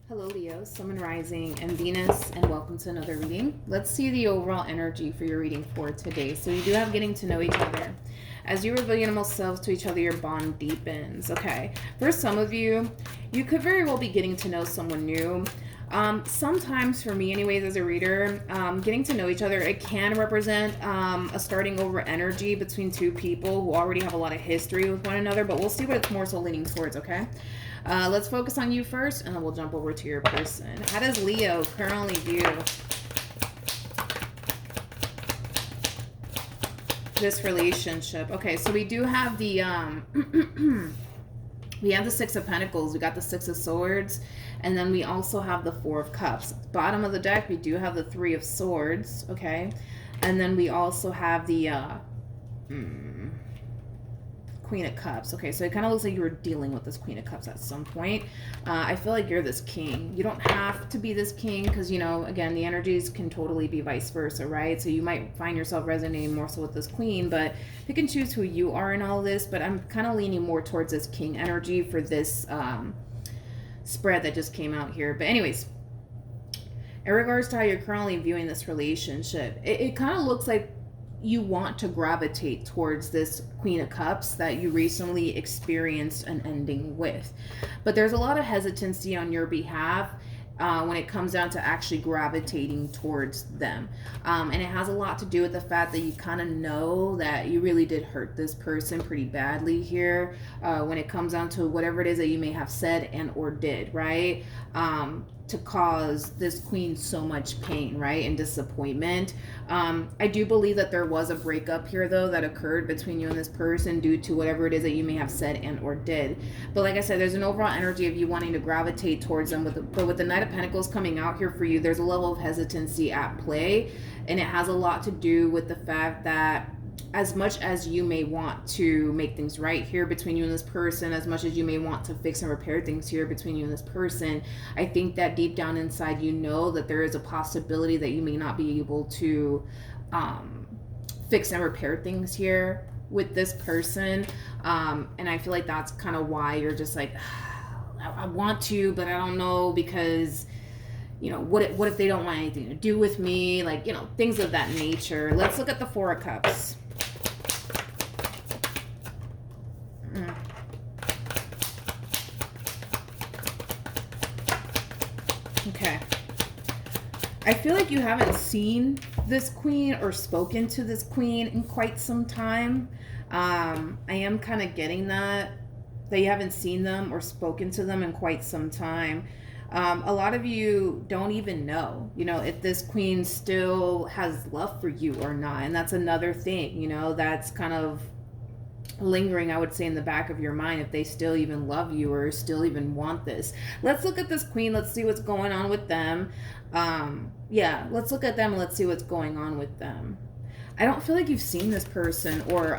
Hello Leo, Sun and Rising and Venus, and welcome to another reading. Let's see the overall energy for your reading for today. So you do have getting to know each other. As you reveal your most selves to each other, your bond deepens. Okay, for some of you, you could very well be getting to know someone new. Sometimes for me anyways as a reader, getting to know each other, it can represent a starting over energy between two people who already have a lot of history with one another, but we'll see what it's more so leaning towards, okay? Let's focus on you first, and then we'll jump over to your person. How does Leo currently view this relationship? Okay, so we do have the we have the Six of Pentacles, we got the Six of Swords, and then we also have the Four of Cups. Bottom of the deck, we do have the Three of Swords, okay? And then we also have the Queen of Cups. Okay, so it kind of looks like you were dealing with this Queen of Cups at some point. I feel like you're this king. You don't have to be this king because, you know, again, the energies can totally be vice versa, right? So you might find yourself resonating more so with this queen, but pick and choose who you are in all this. But I'm kind of leaning more towards this king energy for this spread that just came out here. But anyways, in regards to how you're currently viewing this relationship, it kind of looks like you want to gravitate towards this Queen of Cups that you recently experienced an ending with. But there's a lot of hesitancy on your behalf when it comes down to actually gravitating towards them. And it has a lot to do with the fact that you kind of know that you really did hurt this person pretty badly here when it comes down to whatever it is that you may have said and or did, right? To cause this queen so much pain, right, and disappointment. I do believe that there was a breakup here, though, that occurred between you and this person due to whatever it is that you may have said and or did. But like I said, there's an overall energy of you wanting to gravitate towards them. But with the Knight of Pentacles coming out here for you, there's a level of hesitancy at play, and it has a lot to do with the fact that as much as you may want to make things right here between you and this person, as much as you may want to fix and repair things here between you and this person, I think that deep down inside you know that there is a possibility that you may not be able to fix and repair things here with this person. And I feel like that's kind of why you're just like, I want to, but I don't know, because you know, what if they don't want anything to do with me? Like, you know, things of that nature. Let's look at the Four of Cups. Okay. I feel like you haven't seen this queen or spoken to this queen in quite some time. I am kind of getting that you haven't seen them or spoken to them in quite some time. A lot of you don't even know, you know, if this queen still has love for you or not. And that's another thing, you know, that's kind of lingering, I would say, in the back of your mind, if they still even love you or still even want this. Let's look at this queen. Let's see what's going on with them. Yeah, let's look at them and let's see what's going on with them. I don't feel like you've seen this person or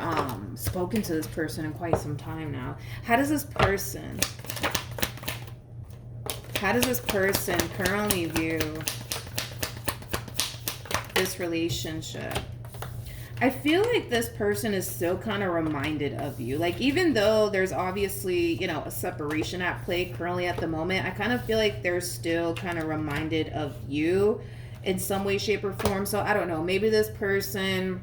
spoken to this person in quite some time now. How does this person currently view this relationship? I feel like this person is still kind of reminded of you. Like, even though there's obviously, you know, a separation at play currently at the moment, I kind of feel like they're still kind of reminded of you in some way, shape, or form. So I don't know, maybe this person,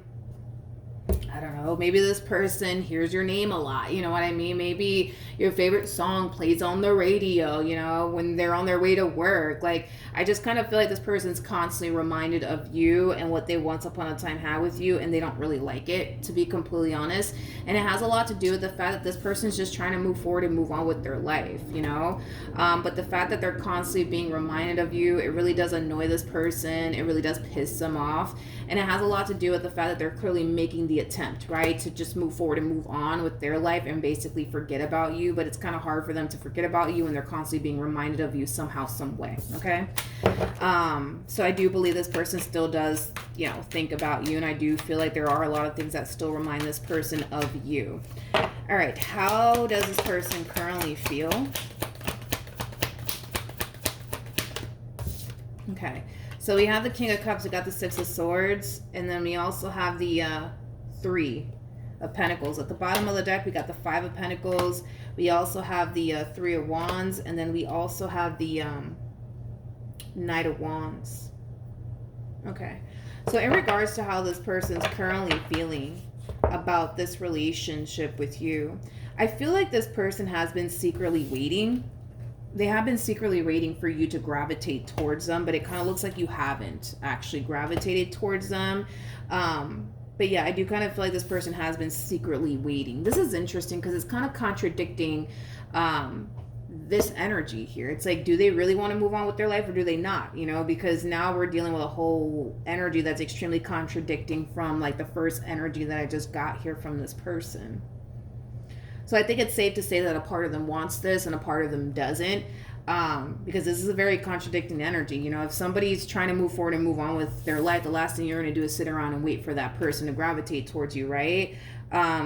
maybe this person hears your name a lot, you know what I mean? Maybe your favorite song plays on the radio, you know, when they're on their way to work. Like, I just kind of feel like this person's constantly reminded of you and what they once upon a time had with you, and they don't really like it, to be completely honest. And it has a lot to do with the fact that this person's just trying to move forward and move on with their life, you know? But the fact that they're constantly being reminded of you, it really does annoy this person. It really does piss them off. And it has a lot to do with the fact that they're clearly making the attempt, right, to just move forward and move on with their life and basically forget about you. But it's kind of hard for them to forget about you when they're constantly being reminded of you somehow, some way, okay? So I do believe this person still does, you know, think about you, and I do feel like there are a lot of things that still remind this person of you. All right, how does this person currently feel? Okay, so we have the King of Cups, we got the Six of Swords, and then we also have the Three of Pentacles. At the bottom of the deck, we got the Five of Pentacles. We also have the Three of Wands, and then we also have the Knight of Wands. Okay. So in regards to how this person's currently feeling about this relationship with you, I feel like this person has been secretly waiting. They have been secretly waiting for you to gravitate towards them, but it kind of looks like you haven't actually gravitated towards them. But yeah, I do kind of feel like this person has been secretly waiting. This is interesting because it's kind of contradicting this energy here. It's like, do they really want to move on with their life or do they not? You know, because now we're dealing with a whole energy that's extremely contradicting from like the first energy that I just got here from this person. So I think it's safe to say that a part of them wants this and a part of them doesn't, because this is a very contradicting energy. You know, if somebody's trying to move forward and move on with their life, the last thing you're going to do is sit around and wait for that person to gravitate towards you, right?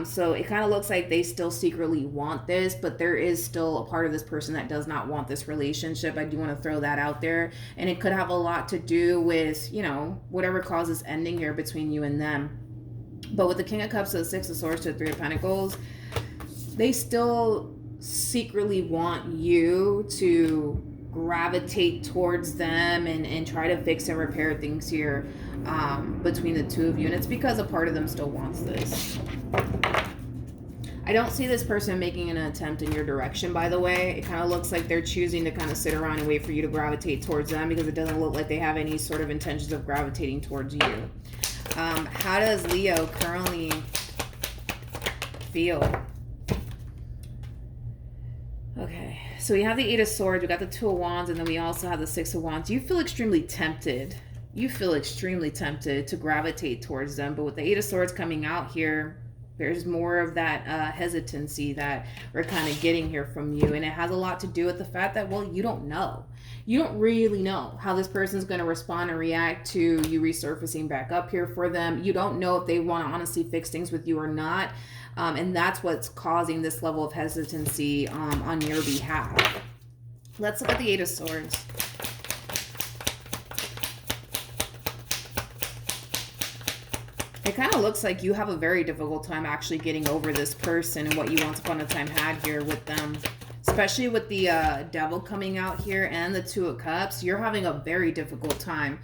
So it kind of looks like they still secretly want this, but there is still a part of this person that does not want this relationship. I do want to throw that out there. And it could have a lot to do with, you know, whatever causes ending here between you and them. But with the King of Cups to the Six of Swords to the Three of Pentacles, they still secretly want you to gravitate towards them and try to fix and repair things here between the two of you. And it's because a part of them still wants this. I don't see this person making an attempt in your direction, by the way. It kind of looks like they're choosing to kind of sit around and wait for you to gravitate towards them, because it doesn't look like they have any sort of intentions of gravitating towards you. How does Leo currently feel? Okay, so we have the Eight of Swords, we got the Two of Wands, and then we also have the Six of Wands. You feel extremely tempted. You feel extremely tempted to gravitate towards them, but with the Eight of Swords coming out here, there's more of that hesitancy that we're kind of getting here from you. And it has a lot to do with the fact that, well, you don't know. You don't really know how this person's going to respond and react to you resurfacing back up here for them. You don't know if they want to honestly fix things with you or not. And that's what's causing this level of hesitancy on your behalf. Let's look at the Eight of Swords. It kind of looks like you have a very difficult time actually getting over this person and what you once upon a time had here with them. Especially with the Devil coming out here and the Two of Cups. You're having a very difficult time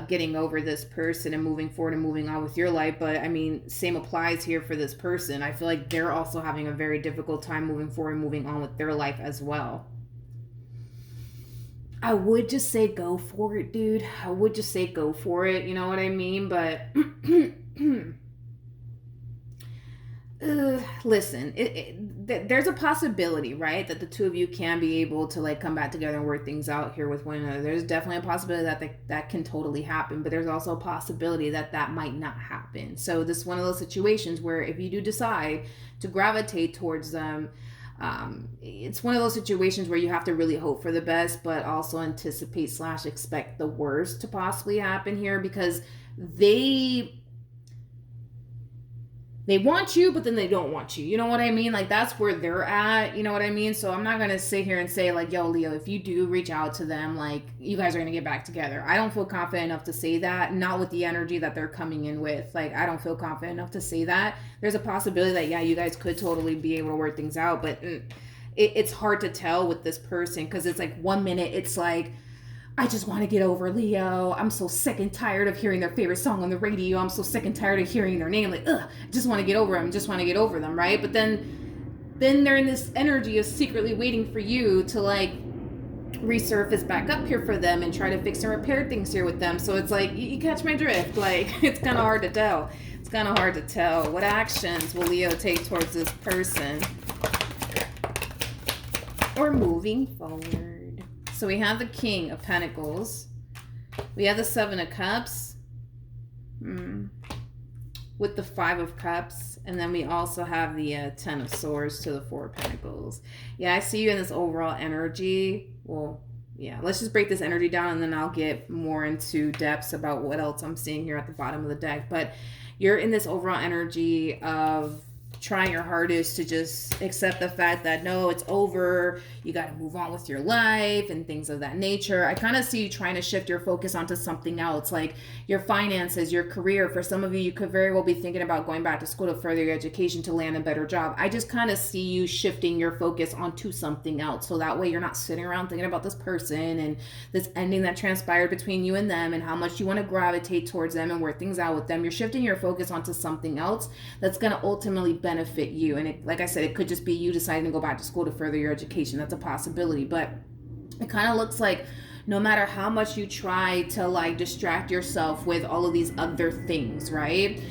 getting over this person and moving forward and moving on with your life. But I mean, same applies here for this person. I feel like they're also having a very difficult time moving forward and moving on with their life as well. I would just say go for it, dude. I would just say go for it. You know what I mean? But listen, there's a possibility, right, that the two of you can be able to like come back together and work things out here with one another. There's definitely a possibility that can totally happen, but there's also a possibility that might not happen. So this is one of those situations where if you do decide to gravitate towards them, it's one of those situations where you have to really hope for the best, but also anticipate / expect the worst to possibly happen here, because they want you, but then they don't want you. You know what I mean? Like, that's where they're at. You know what I mean? So I'm not going to sit here and say, like, yo, Leo, if you do reach out to them, like, you guys are going to get back together. I don't feel confident enough to say that. Not with the energy that they're coming in with. Like, I don't feel confident enough to say that. There's a possibility that, yeah, you guys could totally be able to work things out. But it's hard to tell with this person, because it's like 1 minute it's like, I just want to get over Leo. I'm so sick and tired of hearing their favorite song on the radio. I'm so sick and tired of hearing their name. Like, I just want to get over them. Just want to get over them, right? But then they're in this energy of secretly waiting for you to like resurface back up here for them and try to fix and repair things here with them. So it's like, you catch my drift. Like, it's kind of hard to tell. It's kind of hard to tell. What actions will Leo take towards this person? Or moving forward. So we have the King of Pentacles. We have the Seven of Cups. With the Five of Cups. And then we also have the Ten of Swords to the Four of Pentacles. Yeah, I see you in this overall energy. Well, yeah, let's just break this energy down and then I'll get more into depths about what else I'm seeing here at the bottom of the deck. But you're in this overall energy of trying your hardest to just accept the fact that no, it's over, you got to move on with your life and things of that nature. I kind of see you trying to shift your focus onto something else, like your finances, your career. For some of you, you could very well be thinking about going back to school to further your education to land a better job. I just kind of see you shifting your focus onto something else, so that way you're not sitting around thinking about this person and this ending that transpired between you and them and how much you want to gravitate towards them and work things out with them. You're shifting your focus onto something else that's going to ultimately benefit you. And it, like I said, it could just be you deciding to go back to school to further your education. That's a possibility. But it kind of looks like no matter how much you try to like distract yourself with all of these other things, right?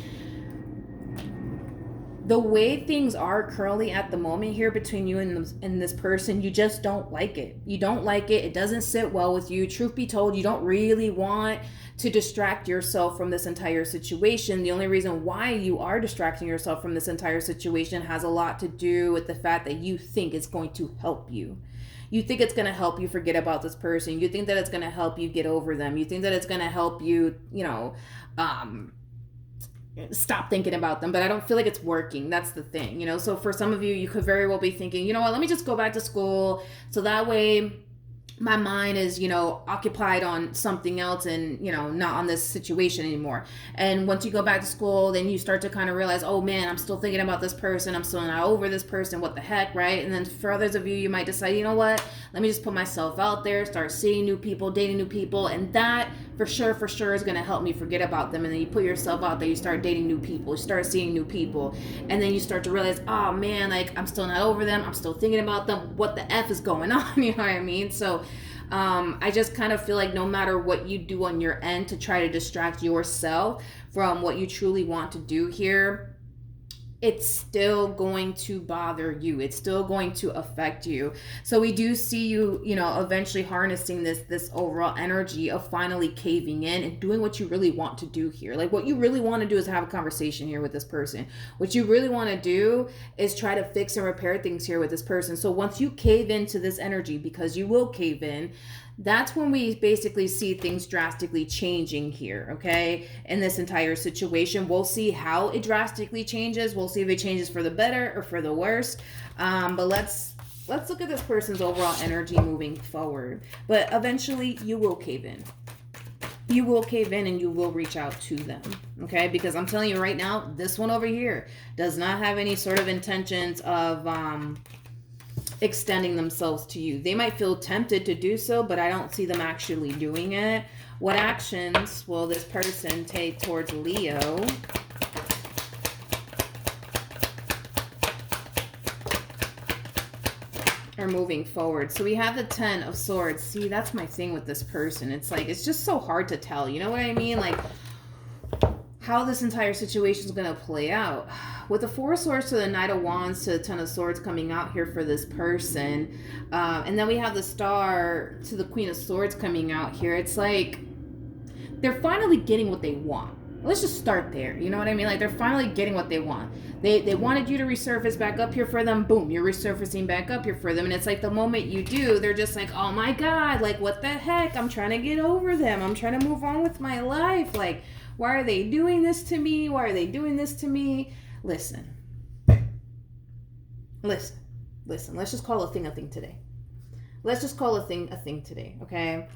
The way things are currently at the moment here between you and this person, you just don't like it. You don't like it. It doesn't sit well with you. Truth be told, you don't really want to distract yourself from this entire situation. The only reason why you are distracting yourself from this entire situation has a lot to do with the fact that you think it's going to help you. You think it's going to help you forget about this person. You think that it's going to help you get over them. You think that it's going to help you, stop thinking about them. But I don't feel like it's working. That's the thing, So for some of you, you could very well be thinking, you know what, let me just go back to school so that way my mind is, occupied on something else and, not on this situation anymore. And once you go back to school, then you start to kind of realize, oh man, I'm still thinking about this person. I'm still not over this person. What the heck, right? And then for others of you, you might decide, you know what? Let me just put myself out there, start seeing new people, dating new people. And that for sure is going to help me forget about them. And then you put yourself out there, you start dating new people, you start seeing new people. And then you start to realize, oh man, like I'm still not over them. I'm still thinking about them. What the F is going on? You know what I mean? So I just kind of feel like no matter what you do on your end to try to distract yourself from what you truly want to do here, it's still going to bother you. It's still going to affect you. So we do see you, eventually harnessing this overall energy of finally caving in and doing what you really want to do here. Like what you really want to do is have a conversation here with this person. What you really want to do is try to fix and repair things here with this person. So once you cave into this energy, because you will cave in, that's when we basically see things drastically changing here, okay? In this entire situation, we'll see how it drastically changes. We'll see if it changes for the better or for the worse. But let's look at this person's overall energy moving forward. But eventually, you will cave in. You will cave in and you will reach out to them, okay? Because I'm telling you right now, this one over here does not have any sort of intentions of extending themselves to you. They might feel tempted to do so, but I don't see them actually doing it. What actions will this person take towards Leo? Or moving forward. So we have the 10 of Swords. See, that's my thing with this person. It's like, it's just so hard to tell. You know what I mean? Like, how this entire situation is going to play out. With the 4 of Swords to the Knight of Wands to the 10 of Swords coming out here for this person. And then we have the Star to the Queen of Swords coming out here. It's like they're finally getting what they want. Let's just start there. You know what I mean? Like they're finally getting what they want. They wanted you to resurface back up here for them. Boom, you're resurfacing back up here for them. And it's like the moment you do, they're just like, oh my God, like what the heck? I'm trying to get over them. I'm trying to move on with my life. Like, why are they doing this to me? Why are they doing this to me? Listen. Let's just call a thing today. Let's just call a thing today, okay?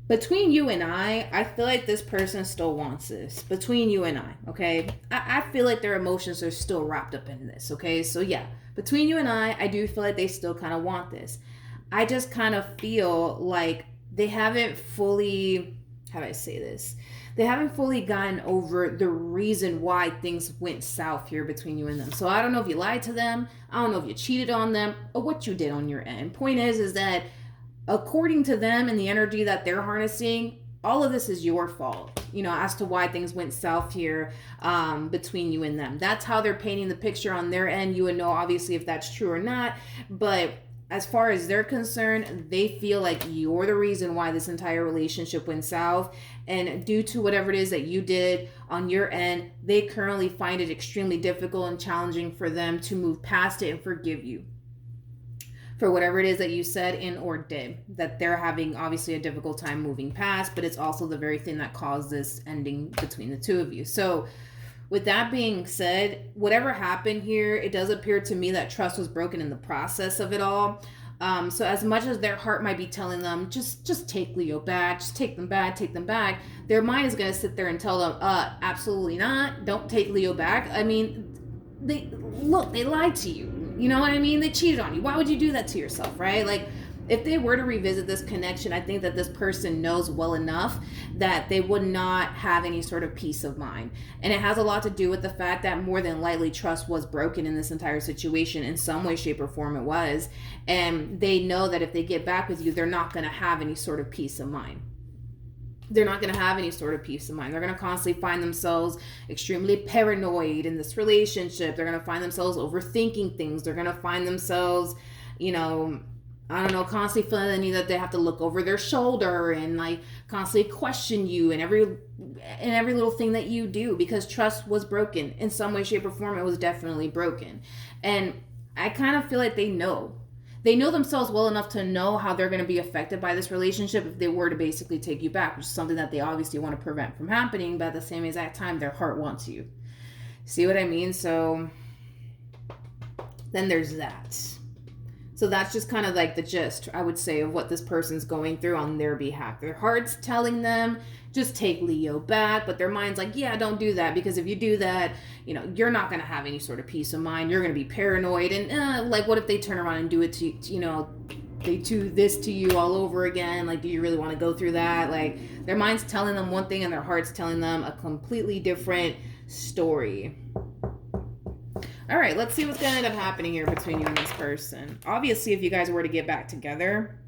Between you and I feel like this person still wants this. Between you and I, okay? I feel like their emotions are still wrapped up in this, okay? So yeah, between you and I do feel like they still kind of want this. I just kind of feel like they haven't fully, how do I say this? They haven't fully gotten over the reason why things went south here between you and them. So I don't know if you lied to them. I don't know if you cheated on them or what you did on your end. Point is that according to them and the energy that they're harnessing, all of this is your fault, as to why things went south here between you and them. That's how they're painting the picture on their end. You would know, obviously, if that's true or not. But as far as they're concerned, they feel like you're the reason why this entire relationship went south. And due to whatever it is that you did on your end, they currently find it extremely difficult and challenging for them to move past it and forgive you for whatever it is that you said and or did, that they're having obviously a difficult time moving past, but it's also the very thing that caused this ending between the two of you. So With that being said, whatever happened here, it does appear to me that trust was broken in the process of it all. So as much as their heart might be telling them, just take Leo back, just take them back, their mind is going to sit there and tell them, absolutely not, don't take Leo back. I mean, they lied to you. You know what I mean? They cheated on you. Why would you do that to yourself, right? Like, if they were to revisit this connection, I think that this person knows well enough that they would not have any sort of peace of mind. And it has a lot to do with the fact that more than likely trust was broken in this entire situation. In some way, shape, or form it was. And they know that if they get back with you, they're not going to have any sort of peace of mind. They're not going to have any sort of peace of mind. They're going to constantly find themselves extremely paranoid in this relationship. They're going to find themselves overthinking things. They're going to find themselves, you know, I don't know, constantly feeling that they have to look over their shoulder and like constantly question you and every little thing that you do, because trust was broken in some way, shape, or form. It was definitely broken. And I kind of feel like they know themselves well enough to know how they're going to be affected by this relationship if they were to basically take you back, which is something that they obviously want to prevent from happening, but at the same exact time, their heart wants you. See what I mean? So then there's that. So that's just kind of like the gist, I would say, of what this person's going through on their behalf. Their heart's telling them, just take Leo back, but their mind's like, yeah, don't do that, because if you do that, you know, you're not going to have any sort of peace of mind. You're going to be paranoid, and like, what if they turn around and do it to you know, they do this to you all over again? Like, do you really want to go through that? Like, their mind's telling them one thing and their heart's telling them a completely different story. All right, let's see what's going to end up happening here between you and this person. Obviously, if you guys were to get back together,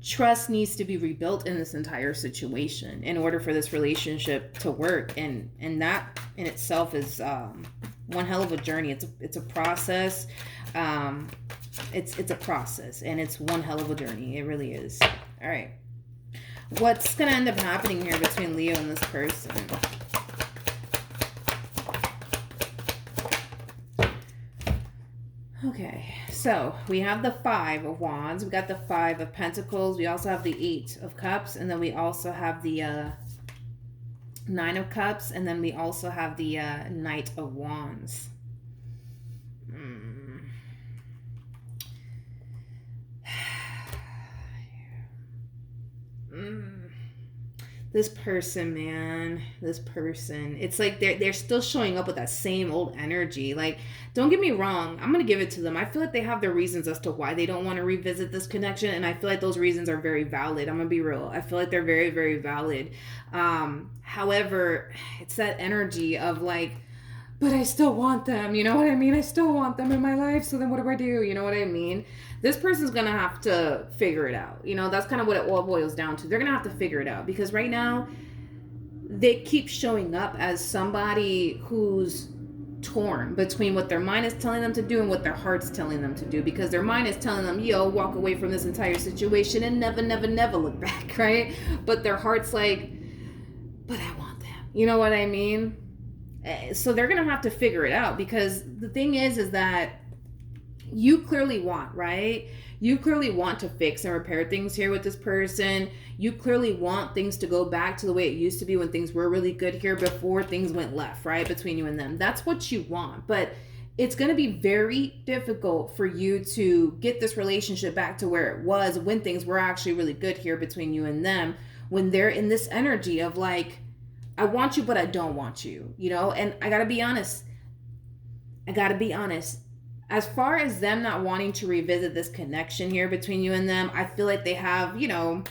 trust needs to be rebuilt in this entire situation in order for this relationship to work. And that in itself is one hell of a journey. It's a process. It's a process, and it's one hell of a journey. It really is. All right. What's going to end up happening here between Leo and this person? Okay, so we have the 5 of Wands, we got the 5 of Pentacles, we also have the 8 of Cups, and then we also have the 9 of Cups, and then we also have the Knight of Wands. This person, man, it's like they're still showing up with that same old energy. Like, don't get me wrong, I'm gonna give it to them. I feel like they have their reasons as to why they don't want to revisit this connection, and I feel like those reasons are very valid. I'm gonna be real. I feel like they're very, very valid. However, it's that energy of like, but I still want them, you know what I mean? I still want them in my life, so then what do? You know what I mean? This person's gonna have to figure it out. You know, that's kind of what it all boils down to. They're gonna have to figure it out, because right now, they keep showing up as somebody who's torn between what their mind is telling them to do and what their heart's telling them to do, because their mind is telling them, yo, walk away from this entire situation and never, never, never look back, right? But their heart's like, but I want them. You know what I mean? So they're going to have to figure it out, because the thing is that you clearly want, right? You clearly want to fix and repair things here with this person. You clearly want things to go back to the way it used to be when things were really good here before things went left, right? Between you and them. That's what you want. But it's going to be very difficult for you to get this relationship back to where it was when things were actually really good here between you and them, when they're in this energy of like, I want you, but I don't want you, you know? And I gotta be honest. As far as them not wanting to revisit this connection here between you and them, I feel like they have, you know,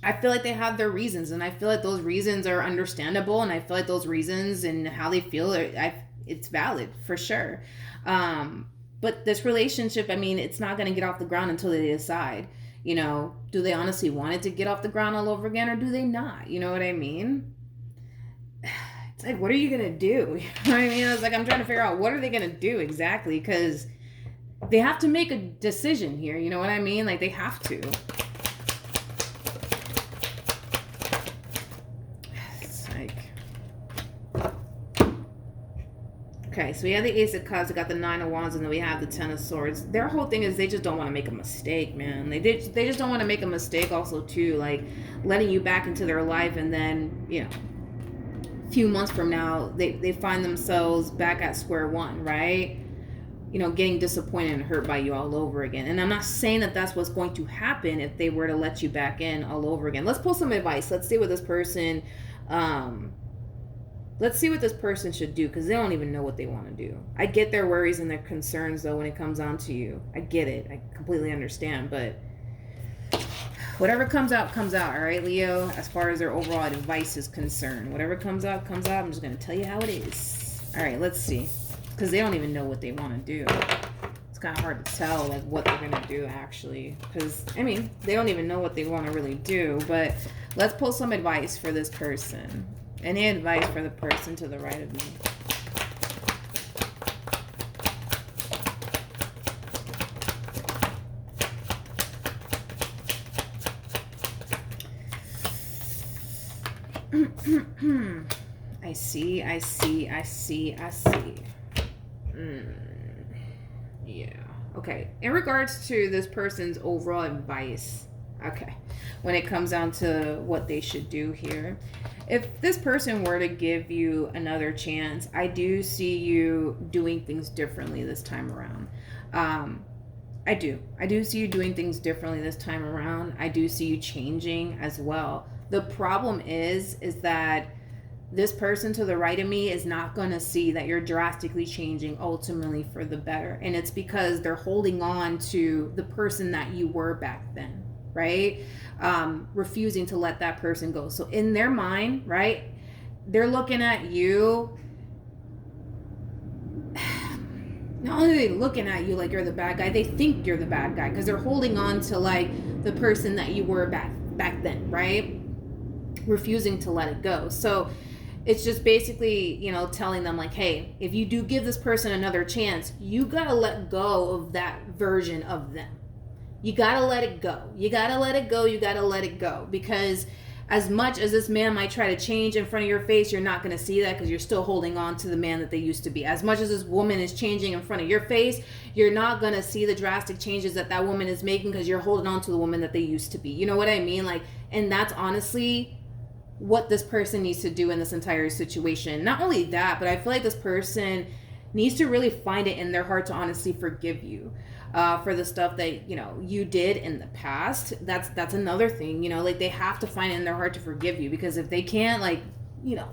I feel like they have their reasons, and I feel like those reasons are understandable, and I feel like those reasons and how they feel, it's valid for sure. But this relationship, I mean, it's not going to get off the ground until they decide, you know, do they honestly want it to get off the ground all over again, or do they not? You know what I mean? It's like, what are you going to do? You know what I mean? It's like, I'm trying to figure out, what are they going to do exactly? Because they have to make a decision here. You know what I mean? Like, they have to. It's like... Okay, so we have the Ace of Cups, we got the 9 of Wands, and then we have the 10 of Swords. Their whole thing is they just don't want to make a mistake, man. They just don't want to make a mistake also, too. Like, letting you back into their life and then, you know, few months from now, they find themselves back at square one, right? You know, getting disappointed and hurt by you all over again. And I'm not saying that that's what's going to happen if they were to let you back in all over again. Let's pull some advice. Let's see what this person, should do, because they don't even know what they want to do. I get their worries and their concerns, though, when it comes down to you. I get it. I completely understand. But whatever comes out, all right, Leo, as far as their overall advice is concerned. Whatever comes out, I'm just going to tell you how it is. All right, let's see. Because they don't even know what they want to do. It's kind of hard to tell, like, what they're going to do, actually. Because, I mean, they don't even know what they want to really do. But let's pull some advice for this person. Any advice for the person to the right of me? I see. Yeah. Okay. In regards to this person's overall advice, okay, when it comes down to what they should do here, if this person were to give you another chance, I do see you doing things differently this time around. I do see you doing things differently this time around. I do see you changing as well. The problem is that this person to the right of me is not going to see that you're drastically changing ultimately for the better. And it's because they're holding on to the person that you were back then, right? Refusing to let that person go. So in their mind, right, they're looking at you. Not only are they looking at you like you're the bad guy, they think you're the bad guy because they're holding on to like the person that you were back then, right? Refusing to let it go. So it's just basically, you know, telling them like, hey, if you do give this person another chance, you gotta let go of that version of them. You gotta let it go. You gotta let it go. Because as much as this man might try to change in front of your face, you're not going to see that because you're still holding on to the man that they used to be. As much as this woman is changing in front of your face, you're not going to see the drastic changes that woman is making because you're holding on to the woman that they used to be. You know what I mean? Like, and that's honestly what this person needs to do in this entire situation. Not only that, but I feel like this person needs to really find it in their heart to honestly forgive you. For the stuff that, you know, you did in the past. That's another thing, you know, like they have to find it in their heart to forgive you, because if they can't, like, you know,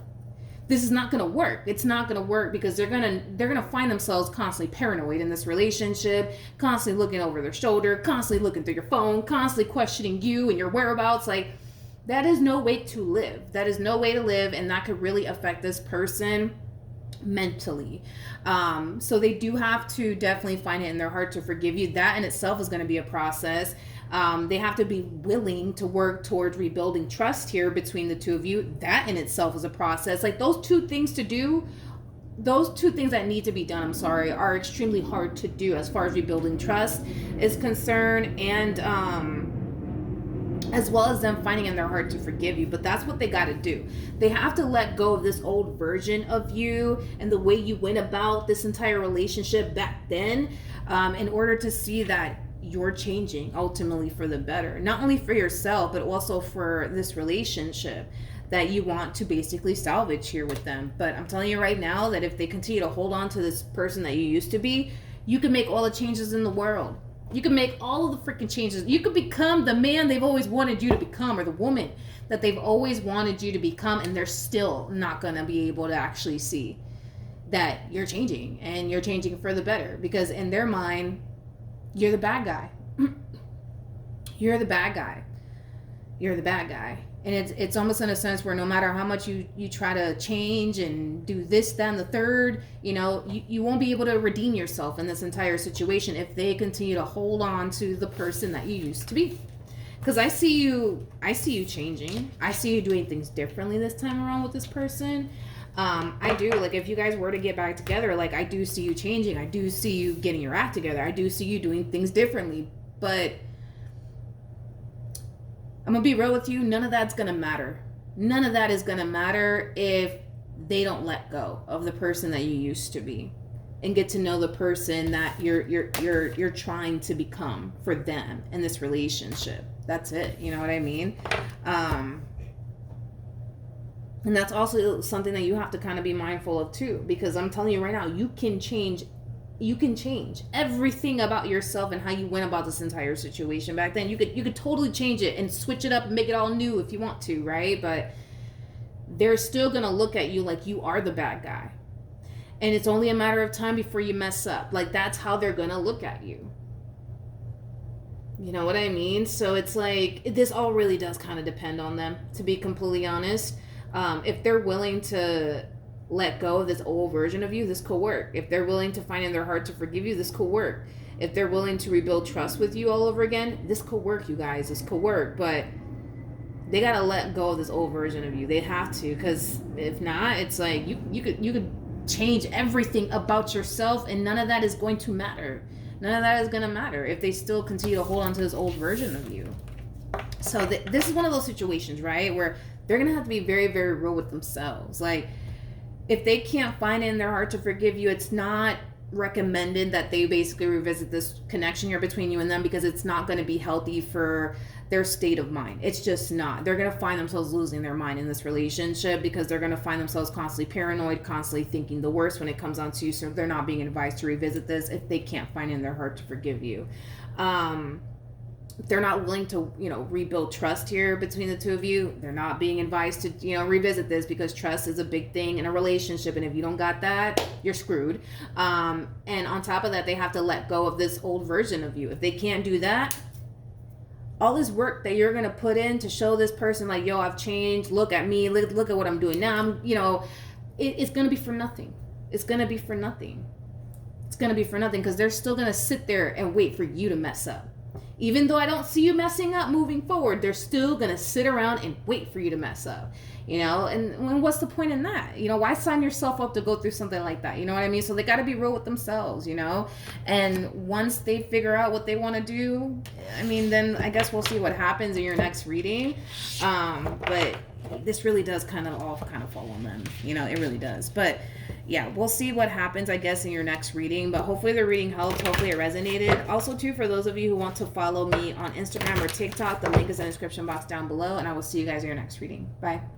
this is not going to work. It's not going to work because they're going to find themselves constantly paranoid in this relationship, constantly looking over their shoulder, constantly looking through your phone, constantly questioning you and your whereabouts. Like, that is no way to live. That is no way to live. And that could really affect this person mentally. So they do have to definitely find it in their heart to forgive you. That in itself is going to be a process. They have to be willing to work towards rebuilding trust here between the two of you. That in itself is a process. Like, those two things that need to be done, are extremely hard to do as far as rebuilding trust is concerned, and as well as them finding in their heart to forgive you. But that's what they got to do. They have to let go of this old version of you and the way you went about this entire relationship back then, in order to see that you're changing ultimately for the better, not only for yourself, but also for this relationship that you want to basically salvage here with them. But I'm telling you right now that if they continue to hold on to this person that you used to be, you can make all the changes in the world. You can make all of the freaking changes. You could become the man they've always wanted you to become, or the woman that they've always wanted you to become, and they're still not going to be able to actually see that you're changing, and you're changing for the better, because in their mind, you're the bad guy. You're the bad guy. You're the bad guy. And it's almost in a sense where no matter how much you try to change and do this, then the third, you know, you won't be able to redeem yourself in this entire situation if they continue to hold on to the person that you used to be. Because I see you changing. I see you doing things differently this time around with this person. I do. Like, if you guys were to get back together, like, I do see you changing. I do see you getting your act together. I do see you doing things differently. But I'm going to be real with you. None of that's going to matter. None of that is going to matter if they don't let go of the person that you used to be and get to know the person that you're trying to become for them in this relationship. That's it. You know what I mean? And that's also something that you have to kind of be mindful of too, because I'm telling you right now, you can change everything about yourself and how you went about this entire situation back then. You could totally change it and switch it up and make it all new if you want to, right? But they're still gonna look at you like you are the bad guy, and it's only a matter of time before you mess up. Like, that's how they're gonna look at you. You know what I mean? So it's like, this all really does kind of depend on them, to be completely honest. If they're willing to let go of this old version of you, this could work. If they're willing to find in their heart to forgive you, this could work. If they're willing to rebuild trust with you all over again, this could work, you guys. This could work. But they gotta let go of this old version of you. They have to, because if not, it's like you could change everything about yourself, and none of that is going to matter. None of that is gonna matter if they still continue to hold on to this old version of you. So this is one of those situations, right, where they're gonna have to be very, very real with themselves. Like, if they can't find it in their heart to forgive you, it's not recommended that they basically revisit this connection here between you and them, because it's not going to be healthy for their state of mind. It's just not. They're going to find themselves losing their mind in this relationship, because they're going to find themselves constantly paranoid, constantly thinking the worst when it comes on to you. So they're not being advised to revisit this if they can't find in their heart to forgive you. They're not willing to, rebuild trust here between the two of you. They're not being advised to, revisit this, because trust is a big thing in a relationship. And if you don't got that, you're screwed. And on top of that, they have to let go of this old version of you. If they can't do that, all this work that you're going to put in to show this person, like, yo, I've changed. Look at me. Look at what I'm doing now. It's going to be for nothing. It's going to be for nothing. It's going to be for nothing, because they're still going to sit there and wait for you to mess up. Even though I don't see you messing up moving forward, they're still going to sit around and wait for you to mess up, and what's the point in that? Why sign yourself up to go through something like that? You know what I mean? So they got to be real with themselves, and once they figure out what they want to do, then I guess we'll see what happens in your next reading. But this really does kind of fall on them, it really does. But yeah, we'll see what happens, I guess, in your next reading. But hopefully the reading helped. Hopefully it resonated. Also, too, for those of you who want to follow me on Instagram or TikTok, the link is in the description box down below. And I will see you guys in your next reading. Bye.